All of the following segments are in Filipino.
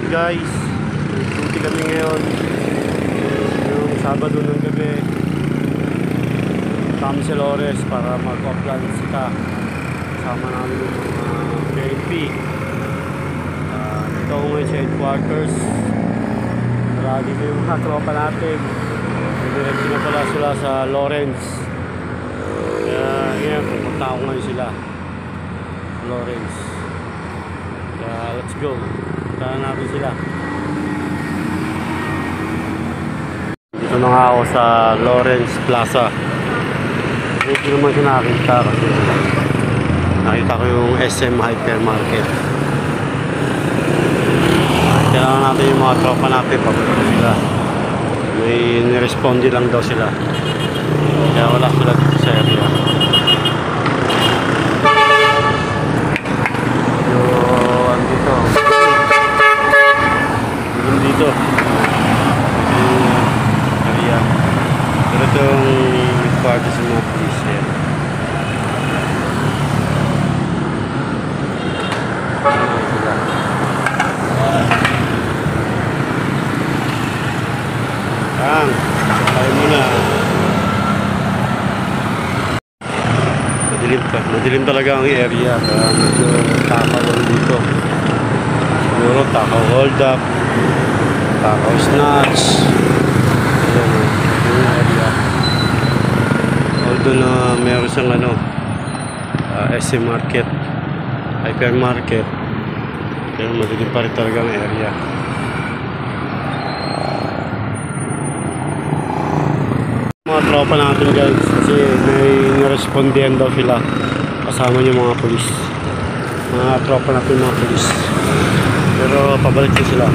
guys. Duty kami ngayon. Yung Sabado ng gabi. Kami sa Lores para mag-offline sika. Kasama namin yung mga PNP. Ito ako ngayon sa headquarters. Marami na yung mga tropa natin. Diretso na pala sila sa Lawrence. Kaya ngayon, pupunta ako ngayon sila. Lawrence. Kaya let's go. Puntahan natin sila. Dito na nga ako sa Lawrence Plaza. Hindi naman siya nakakita kasi nakita ko yung SM Hypermarket. Kailangan natin yung mga tropa natin papunta sila. May niresponde lang daw sila. Kaya wala sila dito sa area. Dito area pero itong party sa mga police yan. Kaya muna madilim talaga ang area kaya medyo takaw dito. Siguro takaw hold up, takaw snatch. Ayan yung area. Although na meron siyang SM Market, Hypermarket, pero madilim pa rin talaga ang area. Mga tropa natin guys kasi may nirespondihan daw sila kasama yung mga polis, mga tropa natin mga polis, pero pabalik na sila.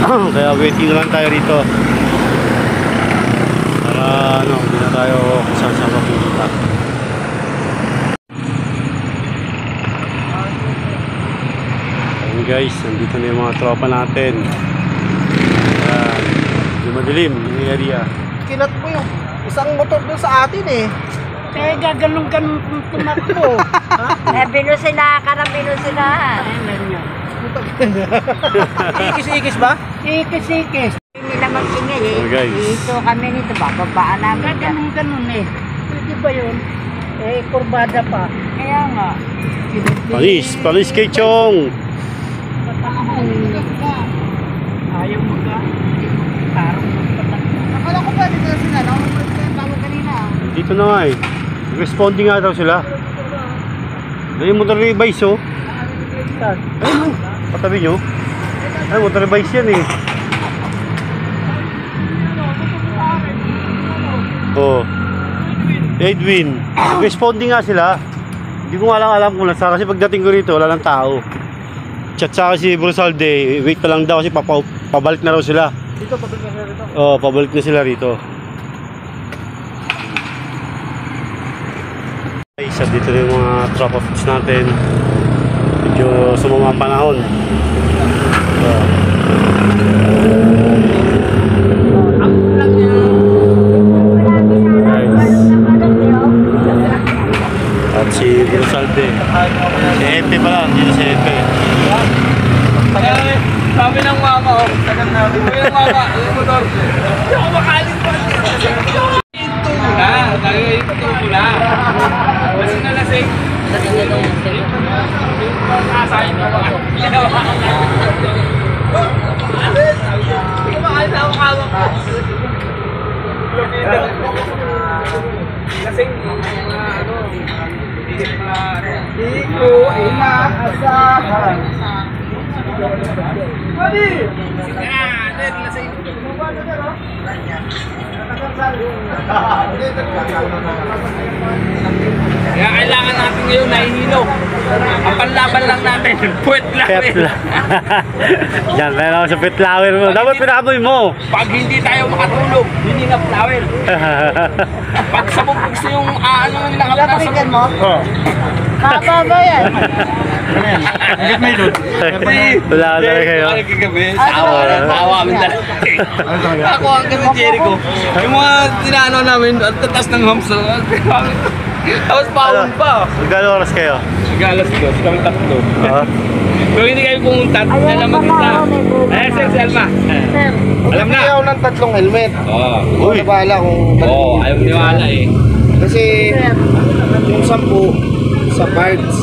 Kaya waiting lang tayo rito para hindi na tayo kung saan saan mapunta. Ayan guys, nandito na yung mga tropa natin. Yung madilim yung area. Kinat mo yung isang motor doon sa atin eh. Eh, gaganong ka tumakbo. Karambino sila. Ikis-ikis ba? Ikis-ikis. Hindi naman ingay eh. Oh, guys. Dito kami nito, bababaan namin. Gaganong eh. Pwede ba yun? Eh, kurbada pa. Kaya nga. Palis kay Chong. Ayaw mo ka. Tarong mo pa. Akala ko ba dito sila? Nakamagod ko yung tawag kanina. Dito na nga eh. Responding nga daw sila. Ay, motor revice oh. Ay, patabi nyo. Ay, motor revice yan eh. Oh. Edwin. Responding nga sila. Hindi ko nga lang alam kung nasa. Kasi pagdating ko rito, wala lang tao. Chat sa si Brusalde. Wait pa lang daw kasi pabalik na raw sila. Dito, pabalik na rito. Oh, pabalik na sila rito. Isa dito na yung mga tropa foods natin. Medyo sumama ang panahon. At si Brusalde. Si Epe pala, dito si Epe. Sabi ng mama oh. Tagal natin. Sabi ng mama, yung motor. Hindi ako makalit pa. Ito mo na. Kasi nalasing. Asahin mo ba? Hindi ko makalit ako kawak ko. Lasing. Hindi ko inaasahan. Pwede! Lasing. Kaya kailangan natin ngayon nahihilo. Ang panlaban lang natin, puwet flower. Yan, meron ako sa pet flower mo. Dapat pinamoy mo. Pag hindi tayo makatulog, hindi na flower. Pag sabog gusto yung nakapasabog mo. Baba ba yan? Hanggat may load. Wala ka talaga kayo. Tawa kami talaga. Ako ang kami Jericho. Yung mga tinano namin, at tatas ng hamster. Tapos pawon pa. Magkano oras kayo? Nag-alas 2, kami tatlo. Kung hindi kayo pumunta, Ayan alam ang mag-isa. mga may bunga. Eh, sir, si Alma. Sir, Alam na. Ayaw ng tatlong helmet. Oo. Ikaw na bahala kung... Oo, ayaw niwala eh. Kasi sir. yung 10 sa parts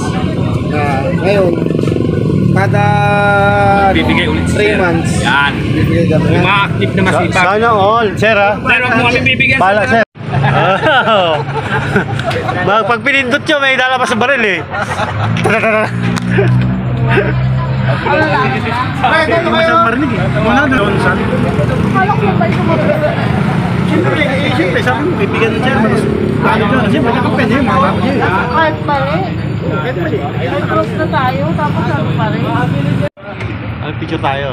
na ngayon, kada Bibigay ulit si 3 sir. months, Yan. bibigay kami. Yung mga active na masipag. Sana all, sir ha. Sir, huwag mo kami bibigyan. Bala, sir. Pag pinindot nyo, may lalabas sa baril eh. Pwede mo kayo. Muna doon, son. Akala ko ba yung Siyempre, sabi mo, bibigyan ng chairman. Ano doon? Siyempre, pwede yun, mga kapatid. kahit mali? May cross na tayo, tapos ano pa rin? Ang picture tayo.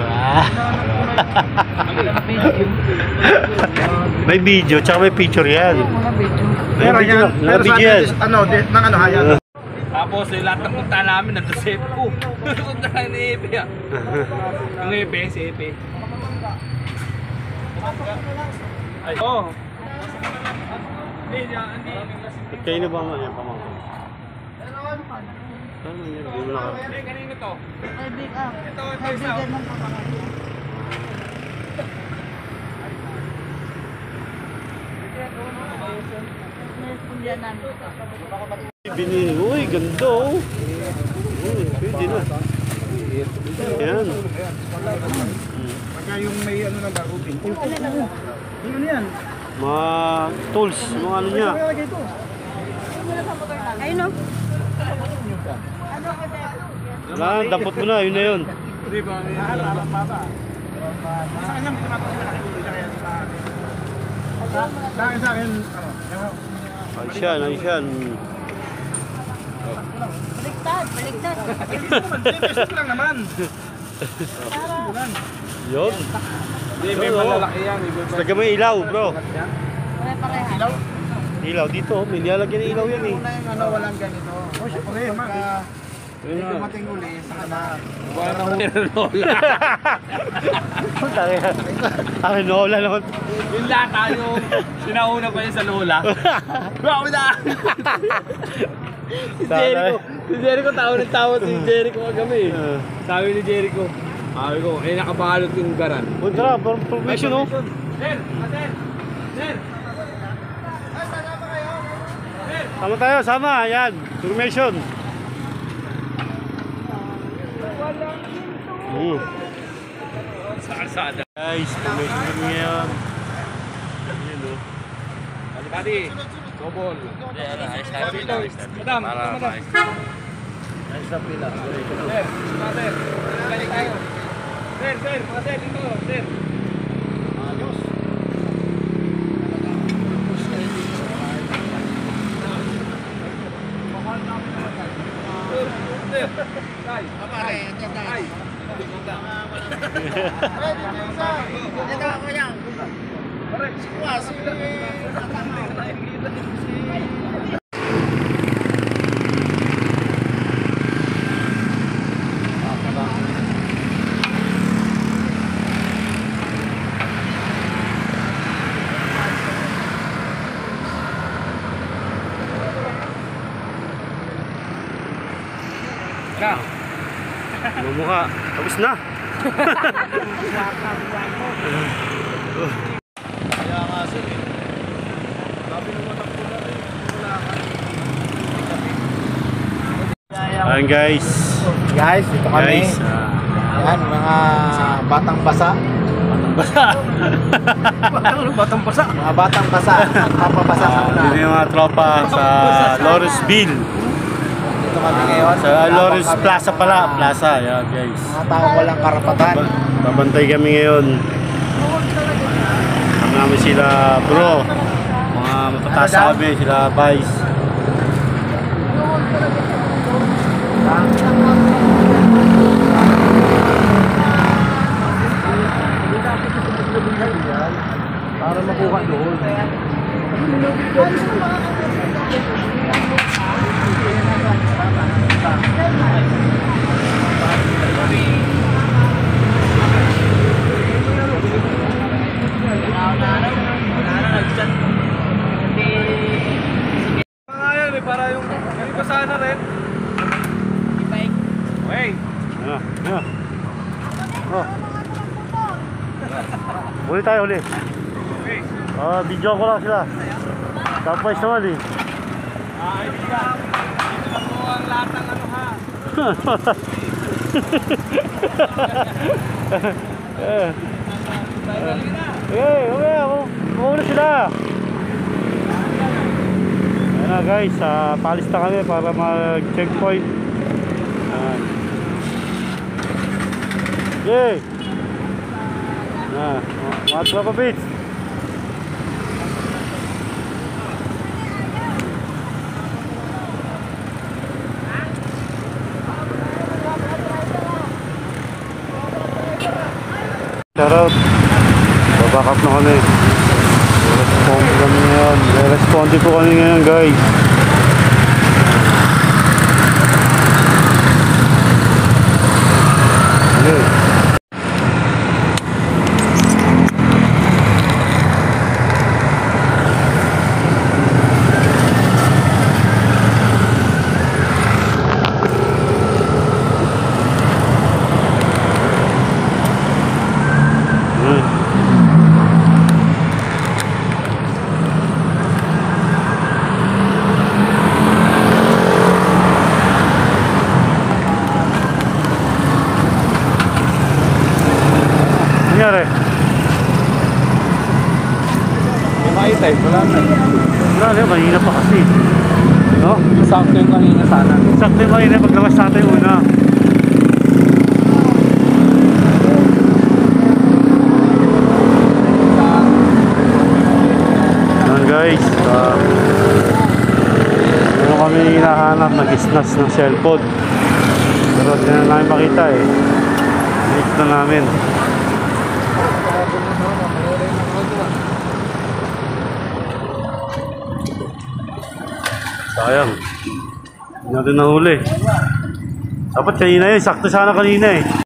May video, tsaka may picture yan. May video, may video yan. Tapos yung lahat ng punta namin nandun sa Epe. Punta na ni Epe ah. Ang Epe, si Epe. Ay, oo. Hindi. Kayo na ba man yan, pamangkin? Ano yan? Hindi mo naka... Kanino to? Kaibigan ng kapatid. Naispundihan namin. Binili, uy, ganda oh. Uy, pwede na. Yan. Pagka yung may ano na bago, ano yan? Mga tools, mga ano niya. Ayun o. Wala, dampot mo na, yun na yun. Di ba? Sa kanya, sa akin, Ayos yan, ayos yan. Baliktad. Gusto lang naman. Yun. Hindi, may malalaki yan. Lagyan mo yung ilaw, bro. Pare-pareha. Ilaw dito, may nilalagyan ng ilaw yan eh. Una yung ano, walang ganito. O, syempre, pagka dumating uli, saka na. Lola. Ang Nola naman. Yung lahat tayo. Sinauna pa yun sa Lola. Wow na! Si Jericho tawa ng tawa si Jericho kagabi. Sabi ni Jericho, sabi ko, nakabalot yung garan. Punta, permission oh. Sir! Sama tayo, sama, yan. Formation. Sa kalsada. Guys, formation kami ngayon. Yan oh. Pati, double. Madam, madam. Ayos na pila. Sir, balik tayo. Sir, mga sir, dito, sir. Ayos. Mumukha. Tapos na. Kaya nga sir eh. Sabi naman ang pula eh. Ayan guys. Guys, ito kami. Guys. Yan, mga batang basa. Batang pasa. Mga batang basa. Papabasa sa una. Dito yung mga tropa sa Lawrenceville. Dito kami ngayon. Sa Lawrence Plaza pala. Plaza. Ayan guys. Mga tao walang karapatan. Babantay kami ngayon. Kasama namin sila bro. Mga matatasabi. Sila Vice. Para makuha doon. Mga yan, para yung basa na rin. Okay. Ano? Yan. Oh. Huli tayo, huli. Video ko lang sila. Tapos naman eh. Ang lahat ng ano ha. Muna sila. Ayan na guys, palis na kami para mag-checkpoint. Yay! Mga tropa bits. Shoutout. Babakap na kami. Responde kami ngayon. Responde po kami ngayon guys. Okay. Nangyari? Maitay, wala na. Wala na, kanina pa kasi. No? Sakto yung kanina sana. Sakto yung kanina paglabas natin una. Yan guys, meron kami hinahanap, nag-snatch ng cellphone. Pero hindi na namin makita eh. Hit na namin. Sayang. Hindi natin nahuli. Dapat kanina yun. Sakto sana kanina eh.